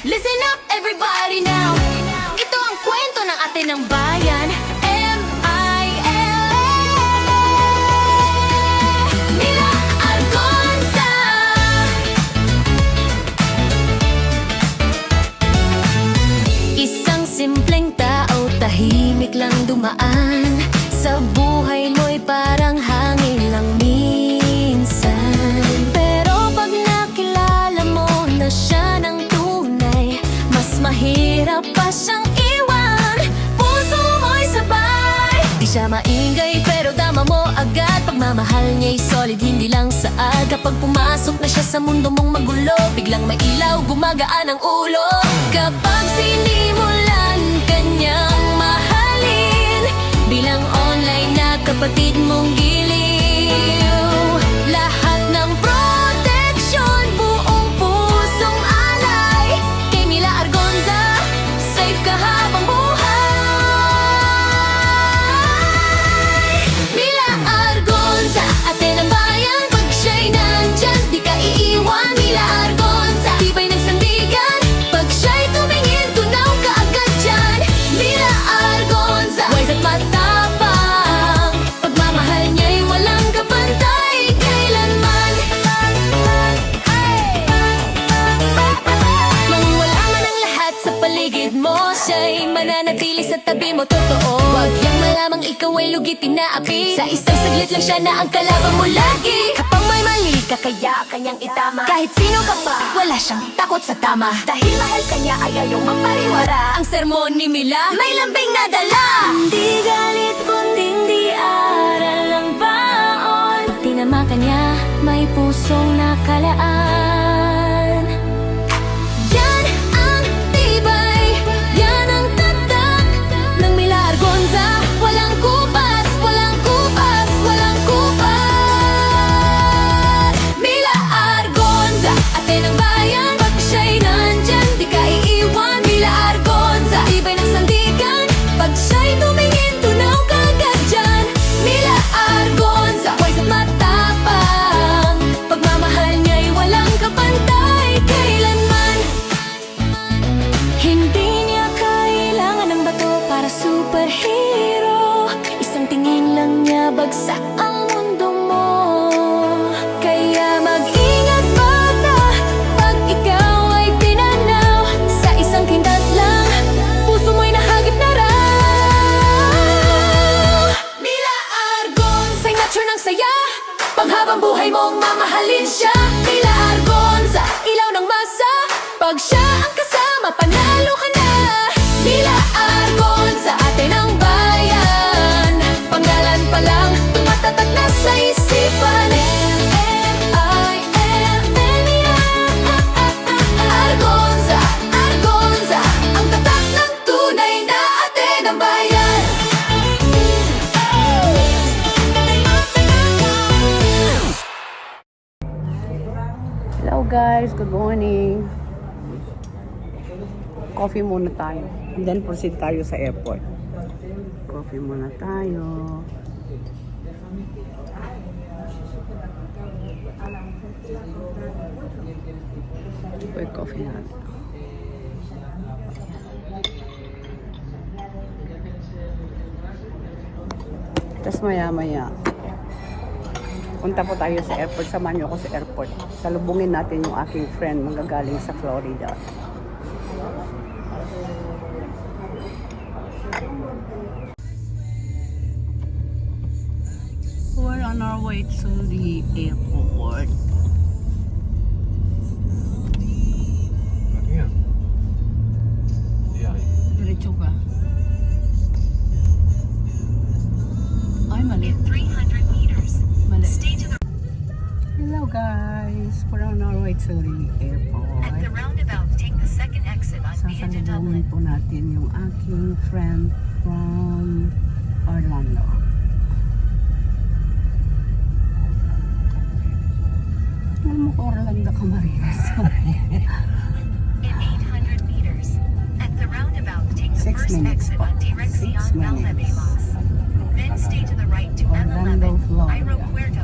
Listen up everybody now. Ito ang kwento ng ate ng bayan, M.I.L.A. Mila Argonza. Isang simpleng tao, tahimik lang dumaan. Sa buhay mo'y parang hangin lang minsan. Pero pag nakilala mo na siya ng tunay, mas mahirap pa siyang iwan. Puso mo'y sabay. Di siya maingay pero dama mo agad. Pagmamahal niya'y solid, hindi lang saad. Kapag pumasok na siya sa mundo mong magulo, biglang may ilaw, gumagaan ang ulo. Kapag sinimulan kanyang mahalin, bilang online na kapatid mong giliw. Lahat ng proteksyon, buong pusong alay. Kay Mila Argonza, safe ka habang buhay. Mila Argonza, ate ng bayan. Pag siya'y nandyan, di ka iiwan. Mila Argonza, tibay ng sandigan. Pag siya'y tumingin, tunaw ka agad dyan. Mila Argonza, wise at matapang. Pagmamahal niya'y walang kapantay kailanman. Mawawala man ang lahat sa paligid mo, siya'y mananatili sa tabi mo, totoo. Huwag yang malamang ikaw ay lugitin na api. Sa isang saglit lang siya na ang kalaban mo lagi. Kapag may mali ka, kaya kanyang itama. Kahit sino ka pa, wala siyang takot sa tama. Dahil mahal kanya, ayaw yung mapariwara. Ang sermon ni Mila, may lambing na dala. Hindi galit kunding di aral ang baon. Pag tinama kanya, may pusong nakalaan. Yan ang tibay, yan ang tatak ng Mila Argonza. Walang kupas, walang kupas, walang kupas. Mila Argonza, ate ng bayan. Pag siya'y nandyan, di ka iiwan. Mila Argonza, tibay ng sandigan. Pag siya'y tumingin, tunaw ka agad dyan. Mila Argonza, wise at matapang. Pagmamahal niya'y walang kapantay kailanman. Hindi niya kailangan ng bato para superhero. Isang tingin lang niya, bagsak ang mundo mo. Kaya mag-ingat bata, pag ikaw ay tinanaw. Sa isang kindat lang, puso mo'y nahagip na raw. Mila Argonza, signature ng saya. Panghabang buhay mong mamahalin siya. Mila Argonza, ilaw ng masa. Pag siya ang kasama, panalo ka na. Mila Argonza, ate ng bayan. Pangalan pa lang, tumatatak na sa isipan. M.I.L.A. Argonza, Argonza, ang tatak ng tunay na ate ng bayan. Hello guys, good morning. Coffee muna tayo. And then proceed tayo sa airport. Coffee muna tayo. Wait, coffee natin. Tapos maya-maya, punta po tayo sa airport. Samahan niyo ako sa airport. Salubungin natin yung aking friend manggagaling sa Florida. We're on our way to the airport. Diretso ka. Ay, mali. 300 meters. Mali. Stay to the Hello guys, we're on our way to the airport. at the roundabout. Take the second exit on Via de Sasalubungin Dublin. po natin yung aking friend from Orlando. Alam mo ko Orlando ka, Marinas. In 800 meters. At the roundabout, take the 6 first minutes exit po. on 6 Dirección minutes. Valdepelos. Then stay to the right to Orlando, M11, Florida. Aeropuerto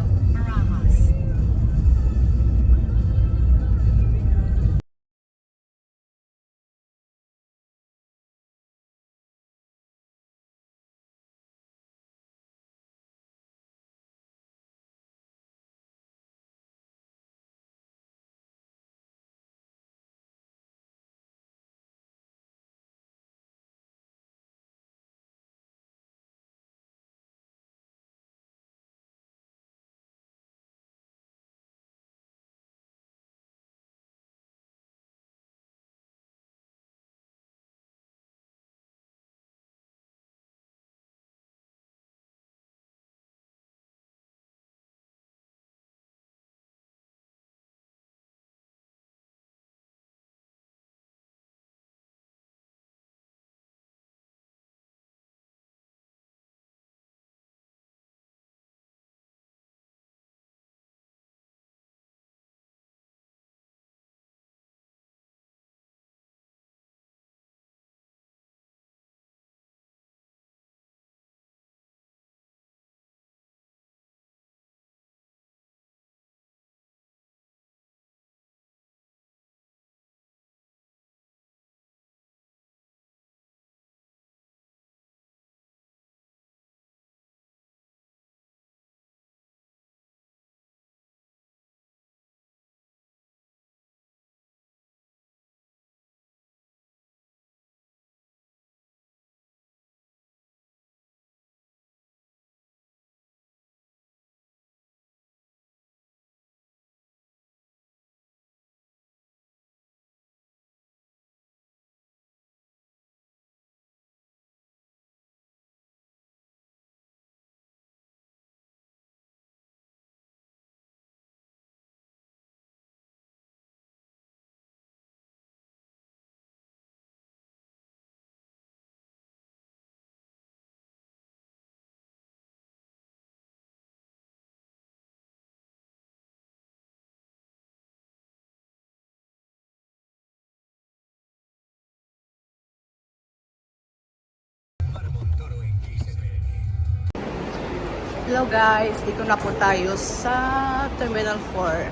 Hello guys, dito na po tayo sa Terminal 4.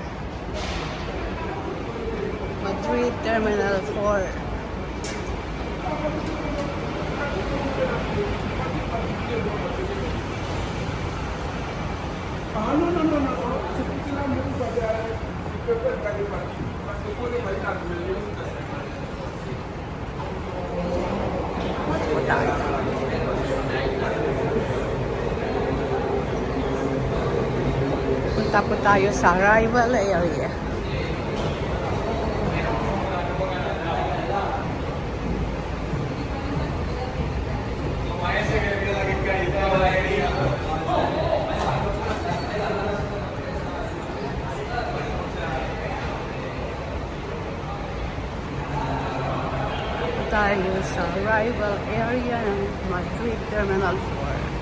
Madrid Terminal 4. Punta po tayo sa arrival area. Tayo sa arrival area ng Madrid Terminal 4.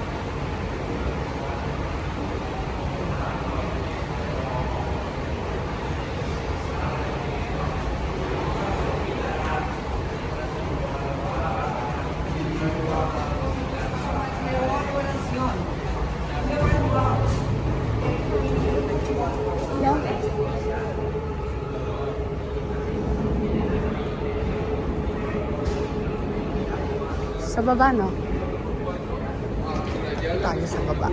Sa baba, no? Tayo sa baba.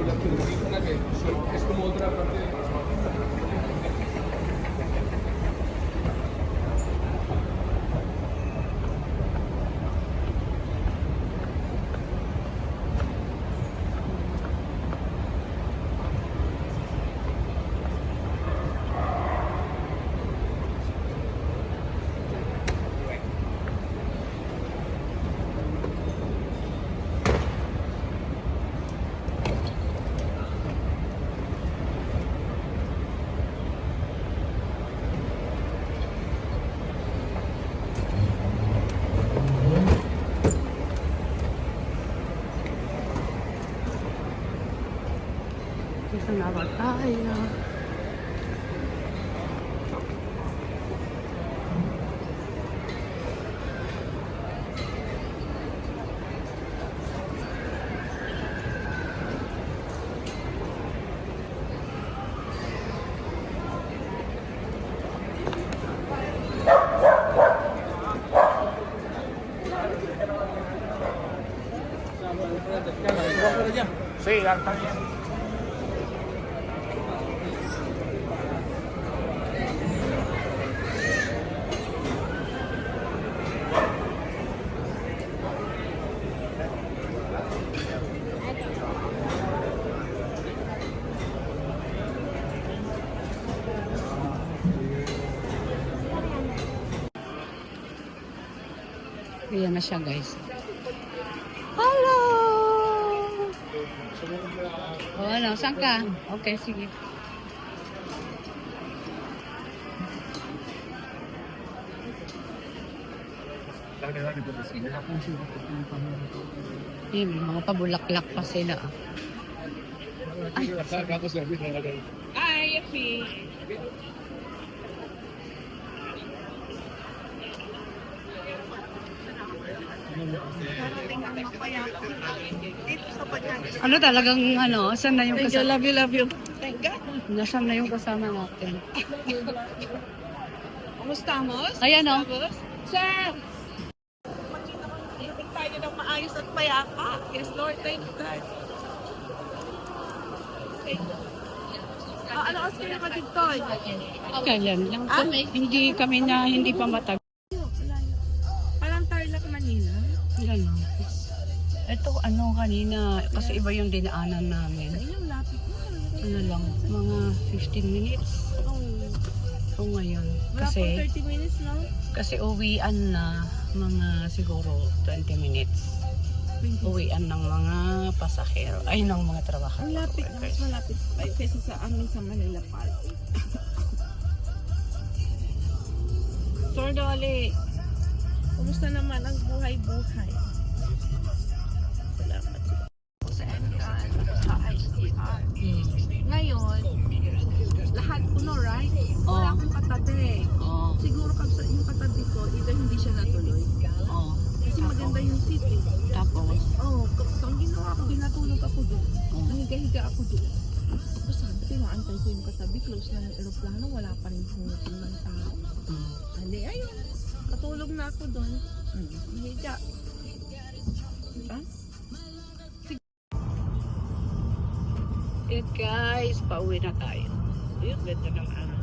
Dito na ba tayo? Sí, alta. Ayan na siya, guys. Hello! O ano, saan ka? Okay, sige. Ayan, may mga pabulaklak pa sila. Ay, Ay, Efi. ano talagang ano, saan na yung Thank you, kasama? love you. Thank God. Nasaan na yung kasama natin? Kumusta, Ayan, oh. Sir! Magkita tayo ng maayos at payapa. Yes, Lord. Thank God. Ano kasi kayo magigtoy? Kailan lang po. Hindi pa matag. Parang Tarlac, Manila. Gano'n. Ito ano kanina, kasi iba yung dinaanan namin. Sa inyong lapit mo. Ano lang, mga 15 minutes. Oh. O ngayon. Wala Kasi, pang 30 minutes, no? kasi uwian na mga siguro 20 minutes. Uwian ng mga pasahero. Ay, ng mga trabahador. Ang lapit, mas malapit pa kaysa sa amin sa Manila Park. Sir Dolly, kumusta naman ang buhay-buhay? Salamat sa MCAN, sa ICR. Ngayon, lahat puno, right? Wala akong katabi. Oo. Siguro yung katabi ko, either hindi siya natuloy. Oo. Kasi Kasi maganda yung seat eh. Tapos, Oo, ang ginawa ko, binatulog ako doon. Nahiga-higa ako doon. Tapos sabi ko, naantay ko yung katabi, close na ng aeroplano, wala pa rin pumutin ng tao. Hindi, ayun. Katulog na ako doon. Nahiga. Diba? eh guys, pauwi na tayo. Ayun, ganda ng araw.